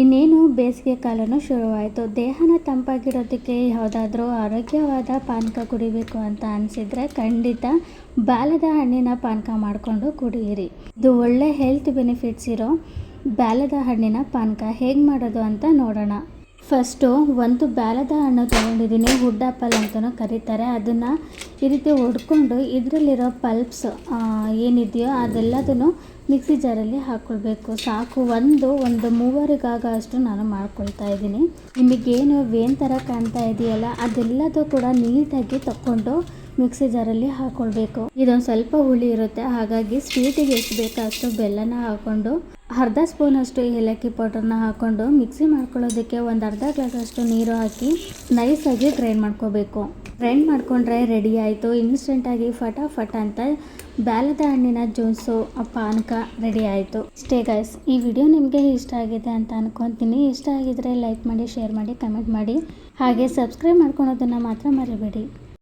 ಇನ್ನೇನು ಬೇಸಿಗೆ ಕಾಲನೂ ಶುರುವಾಯಿತು. ದೇಹನ ತಂಪಾಗಿರೋದಕ್ಕೆ ಯಾವುದಾದ್ರೂ ಆರೋಗ್ಯವಾದ ಪಾನಕ ಕುಡಿಬೇಕು ಅಂತ ಅನಿಸಿದರೆ ಖಂಡಿತ ಬಾಲದ ಹಣ್ಣಿನ ಪಾನಕ ಮಾಡಿಕೊಂಡು ಕುಡಿಯಿರಿ. ಇದು ಒಳ್ಳೆ ಹೆಲ್ತ್ ಬೆನಿಫಿಟ್ಸ್ ಇರೋ ಬಾಲದ ಹಣ್ಣಿನ ಪಾನಕ ಹೇಗೆ ಮಾಡೋದು ಅಂತ ನೋಡೋಣ. ಫಸ್ಟು ಒಂದು ಬಾಲದ ಹಣ್ಣು ತೊಗೊಂಡಿದ್ದೀನಿ, ವುಡ್ ಆ್ಯಪಲ್ ಅಂತಲೂ ಕರೀತಾರೆ. ಅದನ್ನು ಈ ರೀತಿ ಹೊಡ್ಕೊಂಡು ಇದರಲ್ಲಿರೋ ಪಲ್ಪ್ಸ್ ಏನಿದೆಯೋ ಅದೆಲ್ಲದನ್ನು ಮಿಕ್ಸಿ ಜಾರಲ್ಲಿ ಹಾಕ್ಕೊಳ್ಬೇಕು. ಸಾಕು, ಒಂದು ಮೂವರಿಗಾಗ ಅಷ್ಟು ನಾನು ಮಾಡ್ಕೊಳ್ತಾ ಇದ್ದೀನಿ. ನಿಮಗೇನು ವೇನ್ ಥರ ಕಾಣ್ತಾ ಇದೆಯಲ್ಲ ಅದೆಲ್ಲದೂ ಕೂಡ ನೀಟಾಗಿ ತಗೊಂಡು ಮಿಕ್ಸಿ ಜಾರಲ್ಲಿ ಹಾಕ್ಕೊಳ್ಬೇಕು. ಇದೊಂದು ಸ್ವಲ್ಪ ಹುಳಿ ಇರುತ್ತೆ, ಹಾಗಾಗಿ ಸ್ವೀಟಿಗೆ ಎಷ್ಟು ಬೇಕೋ ಅಷ್ಟು ಬೆಲ್ಲನ ಹಾಕ್ಕೊಂಡು ಅರ್ಧ ಸ್ಪೂನಷ್ಟು ಏಲಕ್ಕಿ ಪೌಡರ್ನ ಹಾಕ್ಕೊಂಡು ಮಿಕ್ಸಿ ಮಾಡ್ಕೊಳ್ಳೋದಕ್ಕೆ ಒಂದು ಅರ್ಧ ಗ್ಲಾಸಷ್ಟು ನೀರು ಹಾಕಿ ನೈಸಾಗಿ ಗ್ರೈಂಡ್ ಮಾಡ್ಕೋಬೇಕು. ಗ್ರೈಂಡ್ ಮಾಡಿಕೊಂಡ್ರೆ ರೆಡಿ ಆಯಿತು. ಇನ್ಸ್ಟೆಂಟಾಗಿ ಫಟಾಫಟ್ ಅಂತ ಬಾಲದ ಹಣ್ಣಿನ ಜ್ಯೂಸು ಪಾನಕ ರೆಡಿ ಆಯಿತು. ಇಷ್ಟೇ ಗೈಸ್, ಈ ವಿಡಿಯೋ ನಿಮಗೆ ಇಷ್ಟ ಆಗಿದೆ ಅಂತ ಅನ್ಕೊತೀನಿ. ಇಷ್ಟ ಆಗಿದ್ರೆ ಲೈಕ್ ಮಾಡಿ, ಶೇರ್ ಮಾಡಿ, ಕಮೆಂಟ್ ಮಾಡಿ, ಹಾಗೆ ಸಬ್ಸ್ಕ್ರೈಬ್ ಮಾಡ್ಕೊಳೋದನ್ನು ಮಾತ್ರ ಮರಿಬೇಡಿ.